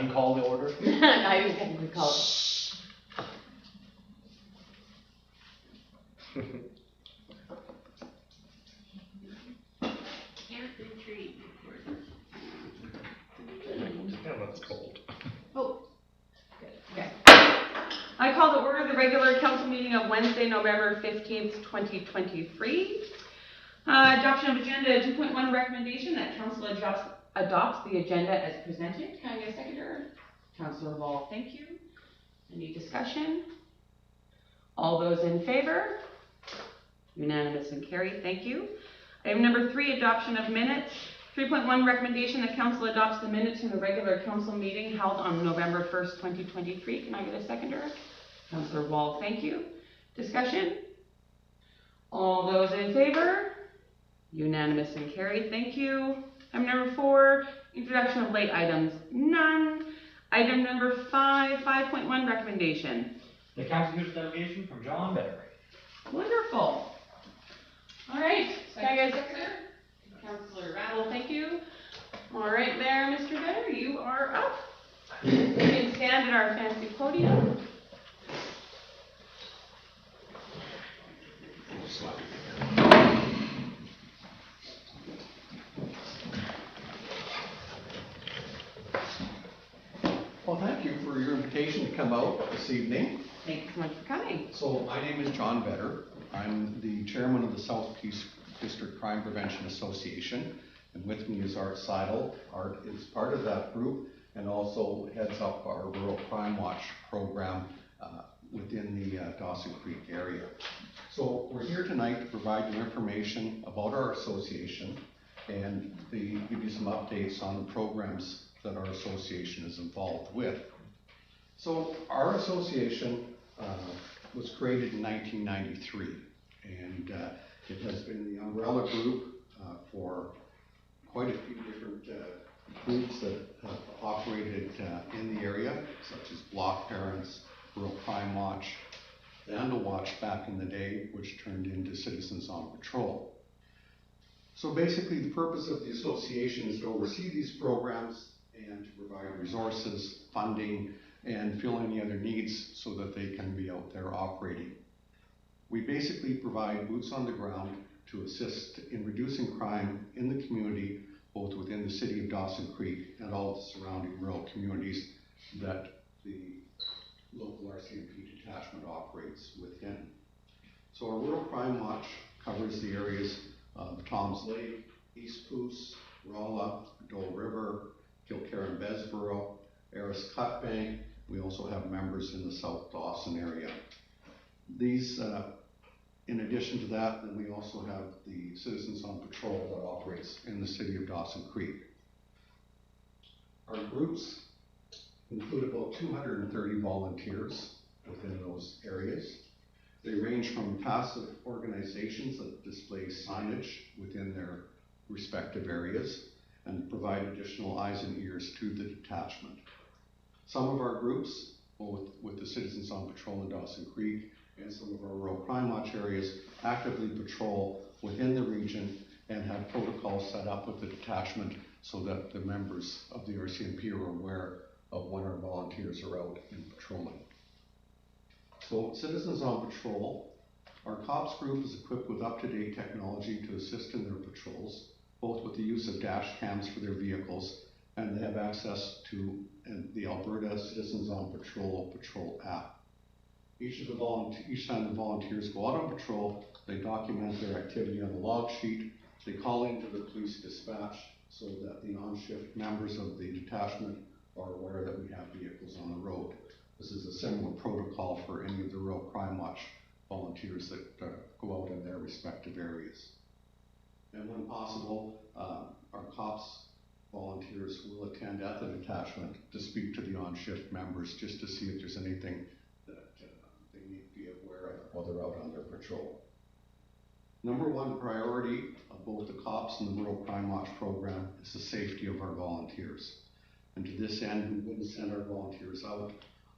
uncall the order? I was technically called. Can't retreat. Yeah, that's cold. Oh, good. Okay. I call to order the regular council meeting of Wednesday, November 15th, 2023. Adoption of agenda 2.1 recommendation that council adopts the agenda as presented. Can I get a seconder? Councillor Wall, thank you. Any discussion? All those in favor? Unanimous and carried, thank you. Item number 3, adoption of minutes. 3.1 recommendation that council adopts the minutes from the regular council meeting held on November 1st, 2023. Can I get a seconder? Councillor Wall, thank you. Discussion? All those in favor? Unanimous and carried, thank you. Item number 4, introduction of late items, none. Item number 5, 5.1 recommendation. The council use delegation from John Better. Wonderful. All right, can I get a seconder? Councillor Rattle, thank you. All right there, Mr. Better, you are up. You can stand at our fancy podium. Well, thank you for your invitation to come out this evening. Thank you so much for coming. So my name is John Vetter. I'm the chairman of the South Peace District Crime Prevention Association. And with me is Art Seidel. Art is part of that group and also heads up our Rural Crime Watch program within the Dawson Creek area. So we're here tonight to provide you information about our association and give you some updates on the programs that our association is involved with. So our association was created in 1993, and it has been the umbrella group for quite a few different groups that have operated in the area, such as Block Parents, Rural Crime Watch, Vandal Watch back in the day, which turned into Citizens on Patrol. So basically the purpose of the association is to oversee these programs and to provide resources, funding, and fill any other needs so that they can be out there operating. We basically provide boots on the ground to assist in reducing crime in the community, both within the city of Dawson Creek and all the surrounding rural communities that the local RCMP detachment operates within. So our Rural Crime Watch covers the areas of Toms Lake, East Poos, Rolla, Dole River, Kilcare and Besborough, Eris Cutbank. We also have members in the South Dawson area. These, in addition to that, then we also have the Citizens on Patrol that operates in the city of Dawson Creek. Our groups include about 230 volunteers within those areas. They range from passive organizations that display signage within their respective areas and provide additional eyes and ears to the detachment. Some of our groups, both with the Citizens on Patrol in Dawson Creek and some of our Rural Crime Watch areas, actively patrol within the region and have protocols set up with the detachment so that the members of the RCMP are aware of when our volunteers are out in patrolling. So Citizens on Patrol, our COPS group is equipped with up-to-date technology to assist in their patrols, both with the use of dash cams for their vehicles, and they have access to the Alberta Citizens on Patrol app. Each time the volunteers go out on patrol, they document their activity on the log sheet. They call into the police dispatch so that the on-shift members of the detachment are aware that we have vehicles on the road. This is a similar protocol for any of the Rural Crime Watch volunteers that go out in their respective areas. And when possible, our COPS volunteers will attend at the detachment to speak to the on-shift members just to see if there's anything that they need to be aware of while they're out on their patrol. Number one priority of both the COPS and the Rural Crime Watch program is the safety of our volunteers. And to this end, we wouldn't send our volunteers out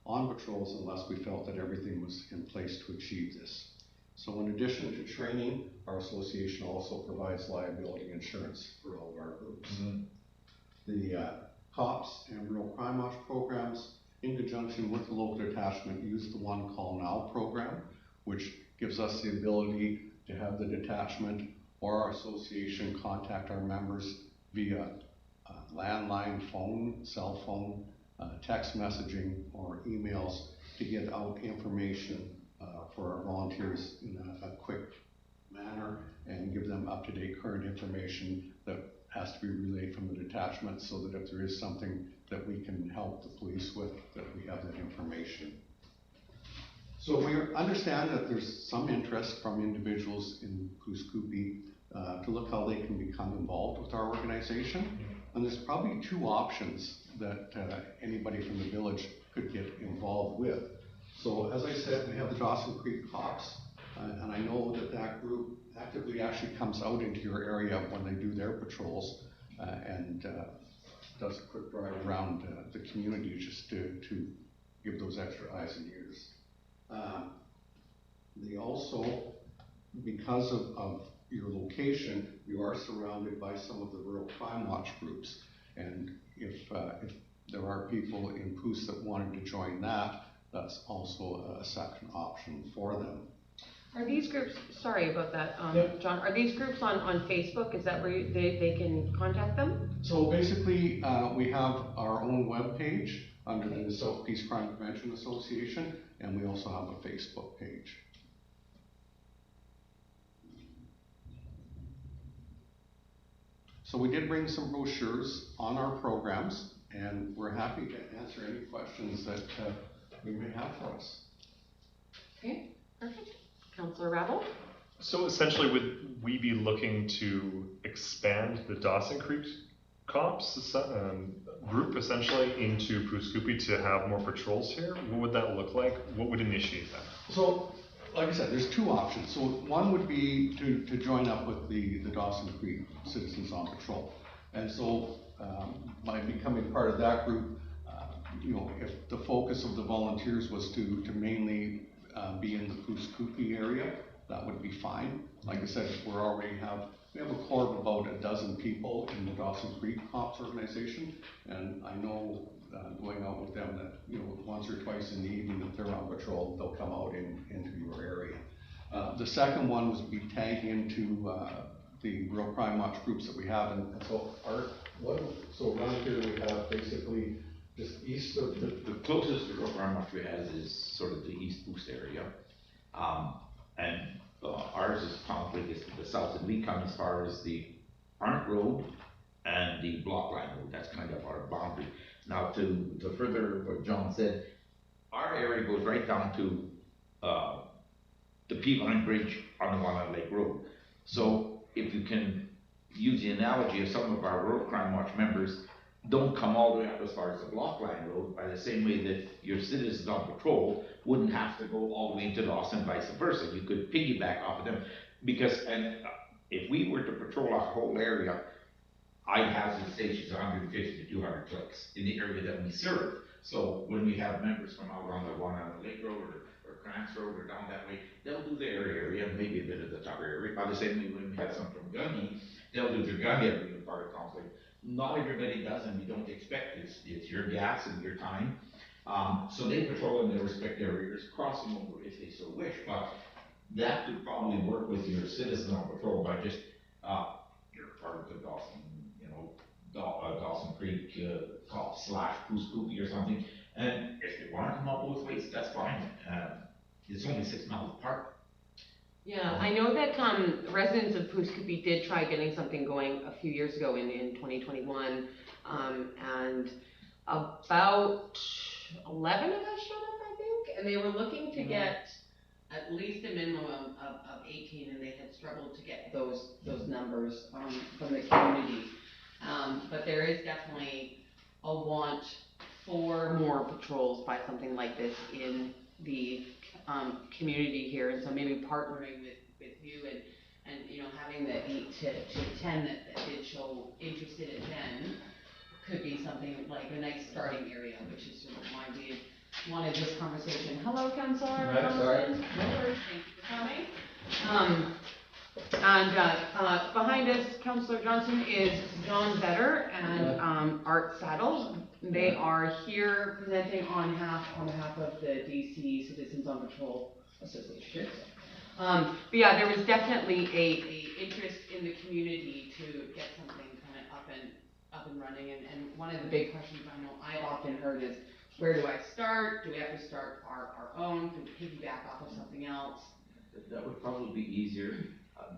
on patrols unless we felt that everything was in place to achieve this. So in addition to training, our association also provides liability insurance for all of our groups. The cops and rural crime watch programs, in conjunction with the local detachment, use the One Call Now program, which gives us the ability to have the detachment or our association contact our members via landline phone, cell phone, text messaging, or emails to get out information for our volunteers in a quick manner and give them up-to-date current information that has to be relayed from the detachment, so that if there is something that we can help the police with, that we have that information. So we understand that there's some interest from individuals in Pouce Coupe to look how they can become involved with our organization. And there's probably two options that anybody from the village could get involved with. So as I said, we have the Dawson Creek Cops, and I know that that group actively actually comes out into your area when they do their patrols and does a quick drive around the community just to give those extra eyes and ears. They also, because of your location, you are surrounded by some of the rural crime watch groups. And if there are people in Pouce that wanted to join that, that's also a second option for them. Are these groups, sorry about that, Yep. John, are these groups on Facebook? Is that where they can contact them? So basically, we have our own webpage under the South Peace Crime Prevention Association, and we also have a Facebook page. So we did bring some brochures on our programs, and we're happy to answer any questions that we may have for us. Okay, perfect. Councillor Rabble? So essentially, would we be looking to expand the Dawson Creek Cops group essentially into Pouce Coupe to have more patrols here? What would that look like? What would initiate that? So, like I said, there's two options. So one would be to join up with the Dawson Creek Citizens on Patrol. And so by becoming part of that group, if the focus of the volunteers was to mainly be in the Pouce Coupe area, that would be fine. Like I said, we have a core of about a dozen people in the Dawson Creek Cops organization, and I know going out with them that once or twice in the evening if they're on patrol, they'll come out into your area. The second one was be tagged into the real crime watch groups that we have, and so around here we have basically just east of The closest to Rock Watch we have is sort of the East Boost area. And ours is probably to the south, and we come as far as the Arnott Road and the Block Line Road. That's kind of our boundary. Now to further what John said, our area goes right down to the P-Line Bridge on the Walnut Lake Road. So if you can use the analogy of some of our Rural Crime Watch members don't come all the way up as far as the Block Line Road, by the same way that your citizens on patrol wouldn't have to go all the way into Dawson and vice versa. You could piggyback off of them, because if we were to patrol our whole area, I'd have the stations 150 to 200 clicks in the area that we serve. So when we have members from out on the one on the Lake Road or Krantz Road or down that way, they'll do their area and maybe a bit of the Tucker area. By the same way, when we have some from Gunny, they'll do their Gunny area part of conflict. Not everybody does, and we don't expect it. It's your gas and your time. So they patrol in their respective areas, crossing over if they so wish. But that could probably work with your citizen on patrol by just you're part of the Dawson, Dawson Creek Cops / Pouce Coupe or something. And if they want to come up both ways, that's fine. It's only 6 miles apart. Yeah, I know that residents of Pouce Coupe did try getting something going a few years ago in 2021, and about 11 of us showed up, I think, and they were looking to get at least a minimum of 18, and they had struggled to get those numbers from the community. But there is definitely a want for more patrols by something like this in the community here, and so maybe partnering with you and having the 8 to 10 that did show interest in it then could be something like a nice starting area, which is sort of why we wanted this conversation. Hello, Councillor Robinson. No worries, thank you for coming. And behind us, Councillor Johnson, is John Vetter and Art Saddle. They are here presenting on behalf of the DC Citizens on Patrol Association. But yeah, there was definitely a interest in the community to get something kind of up and running. And one of the big questions I know I often heard is, where do I start? Do we have to start our own? Do we piggyback off of something else? That would probably be easier.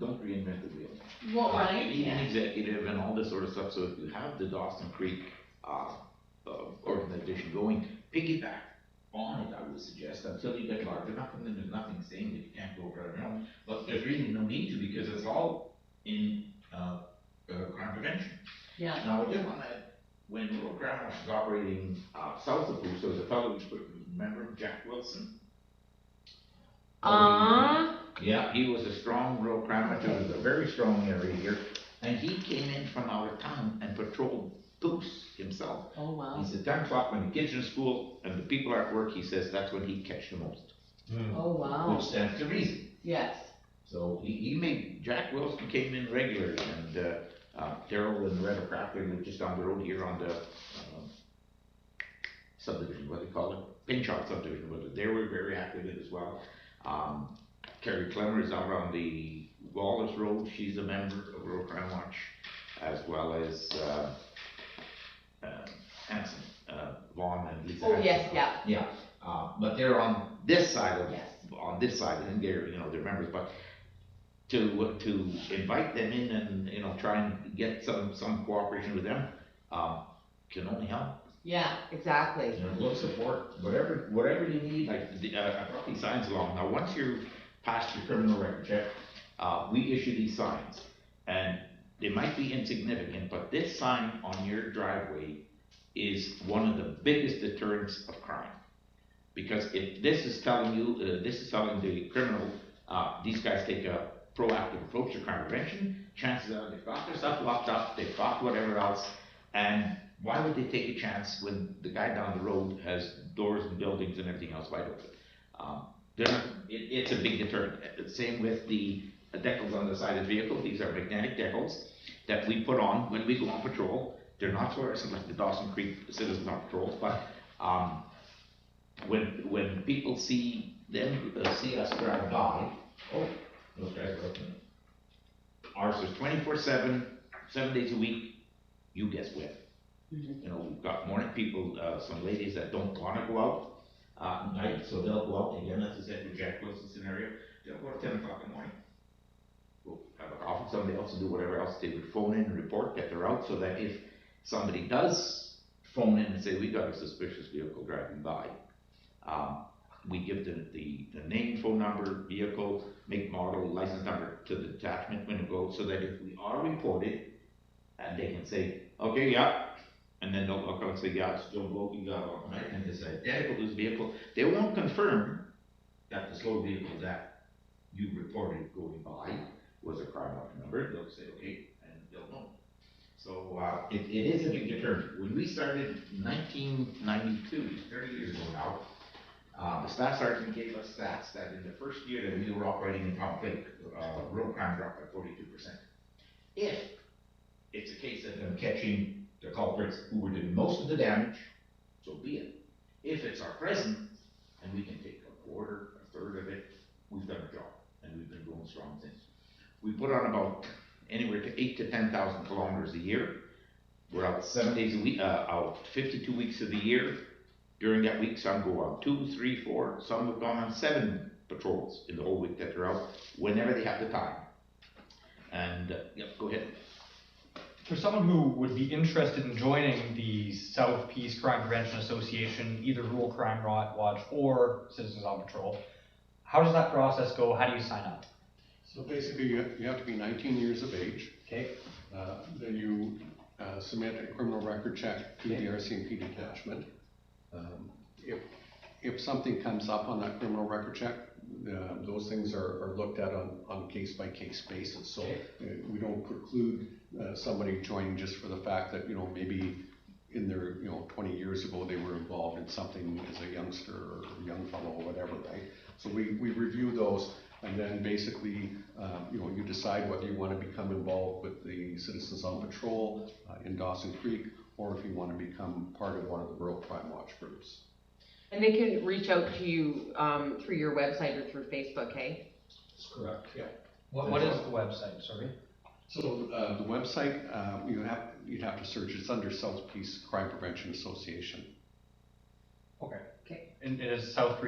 Don't reinvent the wheel. Well, right, You need an yeah. executive and all this sort of stuff, so if you have the Dawson Creek, organization going, piggyback on it, I would suggest, until you get large enough, and then there's nothing saying that you can't go right around. But there's really no need to, because it's all in, crime prevention. Yeah. Now, I did want to, when Rural Crime Watch was operating, south of Bruce, there was a fellow who remember him, Jack Wilson? Yeah, he was a strong rural crime watch. It was a very strong area here, and he came in from out of town and patrolled Goose himself. Oh, wow. He said 10 o'clock when the kids are in school and the people are at work, he says that's when he'd catch the most. Oh, wow. Which stands to reason. Yes. So Jack Wilson came in regularly, and Daryl and Loretta Crafter lived just down the road here on the subdivision, what do they call it? Pinchot subdivision, but they were very active in it as well. Carrie Clemmer is out on the Wallace Road. She's a member of Rural Crime Watch, as well as Hanson, Vaughn and Lisa. Oh, Hanson. yes, yeah. Yeah, but they're on this side of, Yes. and they're, they're members, but to invite them in and, try and get some cooperation with them, can only help. Yeah, exactly. Look, support, whatever you need, like, I brought these signs along. Now, once you're past your criminal record check, we issue these signs, and they might be insignificant, but this sign on your driveway is one of the biggest deterrents of crime. Because if this is telling you, this is telling the criminal, these guys take a proactive approach to crime prevention, chances are they've got their stuff locked up, they've got whatever else, and why would they take a chance when the guy down the road has doors and buildings and everything else wide open? It's a big deterrent. Same with the decals on the side of the vehicle. These are magnetic decals that we put on when we go on patrol. They're not fluorescent like the Dawson Creek Citizens on Patrols, but when people see them, see us drive by, oh, those guys are looking. Ours is 24/7, 7 days a week. You guess when. We've got morning people, some ladies that don't want to go out at night, so they'll go out, again, as I said, with Jack Wilson scenario, they'll go at 10 o'clock in the morning. Go have a coffee with somebody else and do whatever else, they would phone in and report, get their route, so that if somebody does phone in and say, we got a suspicious vehicle driving by, we give them the name, phone number, vehicle, make, model, license number to the attachment when it goes, so that if we are reported, and they can say, okay, yeah, and then they'll look out and say, yeah, it's Joe Bloke, you got automatic, and it's identical to this vehicle. They won't confirm that the slow vehicle that you reported going by was a crime watch number. They'll say, okay, and they'll know. So it is a big deterrent. When we started in 1992, 30 years ago now, the staff sergeant gave us stats that in the first year that we were operating in Palm Lake, road crime dropped by 42%. If it's a case of them catching the culprits who were doing most of the damage, so be it. If it's our present, and we can take a quarter, a third of it, we've done our job, and we've been going strong since. We put on about anywhere to 8,000 to 10,000 kilometers a year. We're out 7 days a week, out 52 weeks of the year. During that week, some go on 2, 3, 4, some have gone on 7 patrols in the whole week that they're out, whenever they have the time. And, yep, go ahead. For someone who would be interested in joining the South Peace Crime Prevention Association, either Rural Crime Watch or Citizens on Patrol, how does that process go? How do you sign up? So basically, you have to be 19 years of age. Okay. Then you submit a criminal record check to the RCMP detachment. If something comes up on that criminal record check, those things are looked at on case-by-case basis. So we don't preclude somebody joining just for the fact that, maybe in their, 20 years ago they were involved in something as a youngster or young fellow or whatever, right? So we review those. And then basically, you decide whether you want to become involved with the Citizens on Patrol in Dawson Creek, or if you want to become part of one of the Rural Crime Watch groups. And they can reach out to you through your website or through Facebook, hey? That's correct, yeah. What is the website, sorry? So the website, you'd have to search, it's under South Peace Crime Prevention Association. Okay. Okay. And it is South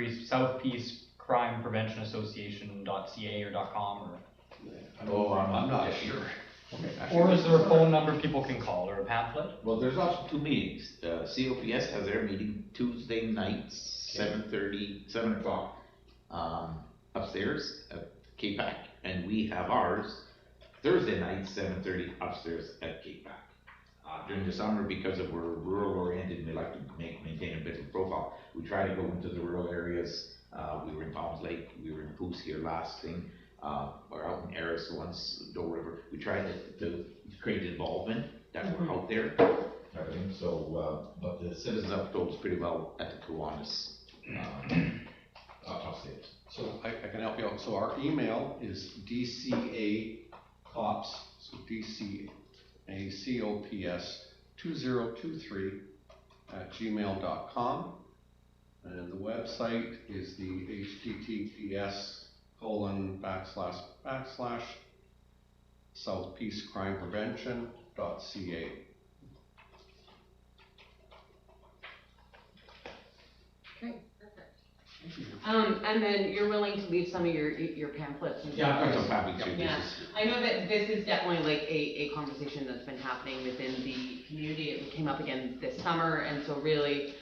Peace Crime Prevention Association.ca or .com or? I'm not sure. Okay, Or is there a phone number people can call or a pamphlet? Well, there's also two meetings. COPS has their meeting Tuesday nights, 7 o'clock, upstairs at KPAC, and we have ours Thursday night, 7:30 upstairs at KPAC. During the summer, because of we're rural oriented, we like to maintain a bit of profile. We try to go into the rural areas. We were in Palms Lake, we were in Poos here last thing, or out in Eris once, Doe River. We try to create involvement that we're out there. Everything. So, but the Citizens Up Patrol is pretty well at the Kiwanis upstairs. So I can help you out. So our email is DCACOPS, so DCACOPS 2023 @gmail.com. And the website is the https://southpeacecrimeprevention.ca. Okay, perfect. And then you're willing to leave some of your pamphlets and stuff? I'm so happy to. Yeah, I know that this is definitely like a conversation that's been happening within the community. It came up again this summer, and so really,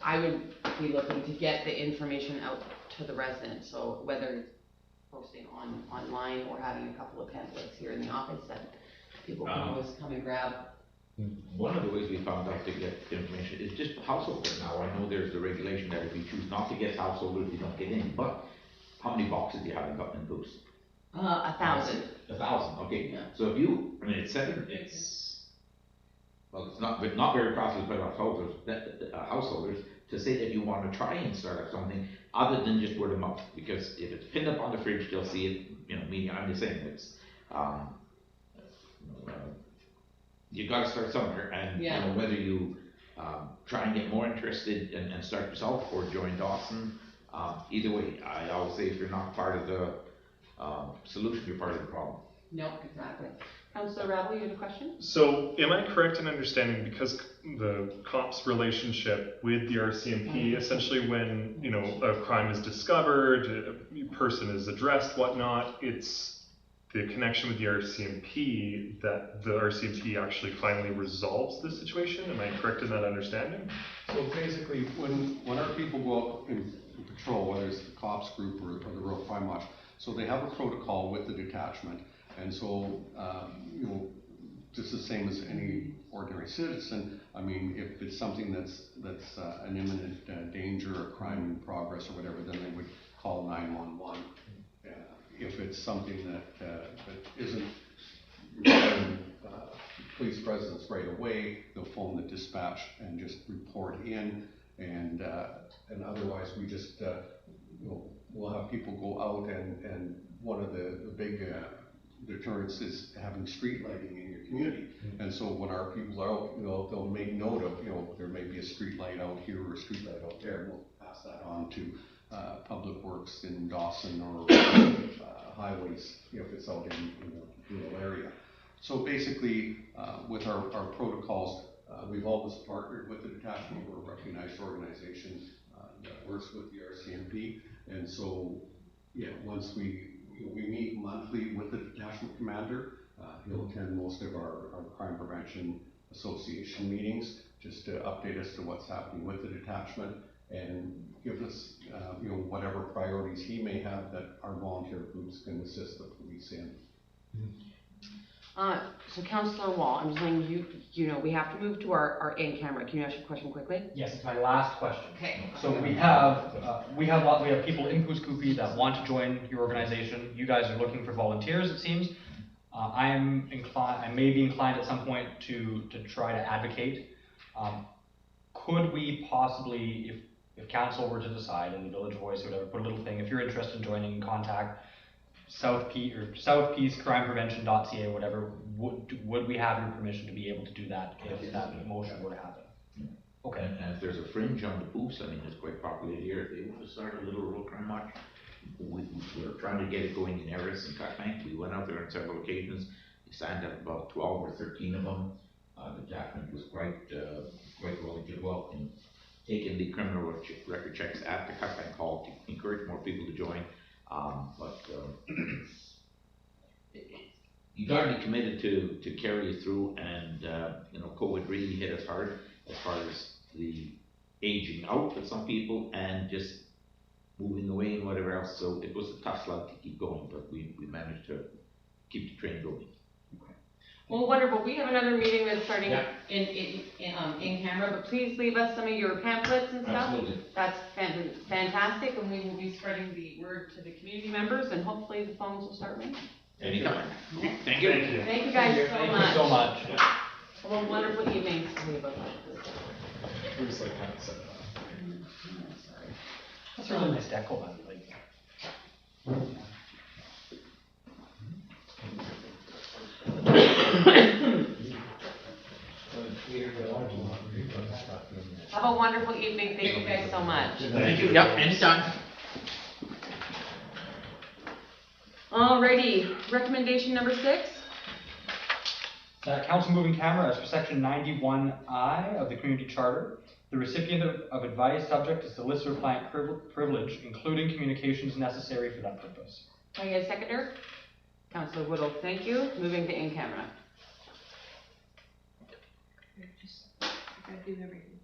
I would be looking to get the information out to the residents. So whether posting online or having a couple of pamphlets here in the office that people can always come and grab. One of the ways we found out to get information is just householders. Now, I know there's the regulation that if you choose not to get householders, you don't get in, but how many boxes do you have in Boost? 1,000. 1,000, okay. Yeah. So if you, I mean, it's not very costly for householders to say that you want to try and start up something other than just word of mouth, because if it's pinned up on the fridge, they'll see it, meaning I'm just saying it's, you gotta start somewhere, and whether you try and get more interested and start yourself or join Dawson, either way, I always say if you're not part of the solution, you're part of the problem. No, exactly. Councillor Rabble, you had a question? So am I correct in understanding, because the COPS relationship with the RCMP, essentially when, a crime is discovered, a person is addressed, whatnot, it's the connection with the RCMP that the RCMP actually finally resolves the situation? Am I correct in that understanding? So basically, when our people go out in patrol, whether it's the COPS group or the Rural Crime Watch, so they have a protocol with the detachment, and so just the same as any ordinary citizen. I mean, if it's something that's an imminent danger or crime in progress or whatever, then they would call 911. If it's something that isn't requiring police presence right away, they'll phone the dispatch and just report in, and otherwise we just we'll have people go out, and one of the big deterrents is having street lighting in your community. And so when our people are out, they'll make note of, there may be a street light out here or a street light out there, and we'll pass that on to Public Works in Dawson or highways if it's out in the rural area. So basically, with our protocols, we've always partnered with the detachment. We're a recognized organization that works with the RCMP, and so once we meet monthly with the detachment commander. He'll attend most of our Crime Prevention Association meetings just to update us to what's happening with the detachment and give us whatever priorities he may have that our volunteer groups can assist the police in. So Councillor Wall, I'm just saying we have to move to our in-camera. Can you ask your question quickly? Yes, it's my last question. Okay. So we have people in Poos Koopy that want to join your organization. You guys are looking for volunteers, it seems. I may be inclined at some point to try to advocate. Could we possibly, if council were to decide, and the Village Voice or whatever, put a little thing, if you're interested in joining, contact southpeacecrimeprevention.ca, whatever, would we have your permission to be able to do that if that motion were to happen? Okay. And if there's a fringe on the booths, I mean, it's quite popular here, if they want to start a little rural crime watch, we're trying to get it going in Eris and Cutbank. We went out there on several occasions, we signed up about 12 or 13 of them. The Jackman was quite well in taking the criminal record checks at the Cutbank Hall to encourage more people to join. You gotta be committed to carry it through, and COVID really hit us hard as far as the aging out of some people and just moving away and whatever else. So it was a tough slog to keep going, but we managed to keep the train going. Well, wonderful. We have another meeting that's starting Yeah. in camera, but please leave us some of your pamphlets and stuff. Absolutely. That's fantastic, and we will be spreading the word to the community members, and hopefully the phones will start ringing. Anytime. Okay. Thank you. Thank you. Thank you guys so Thank much. you so much. Well, wonderful evening. We just like kind of set it up. That's a really nice deco, man, like. Have a wonderful evening. Thank you guys so much. Thank you. Yep, anytime. Alrighty, recommendation number 6. Council moving camera as per section 91I of the Community Charter. The recipient of advice subject to solicitor-client privilege, including communications necessary for that purpose. Can I get a seconder? Councilor Whittle, thank you. Moving to in camera. I do everything.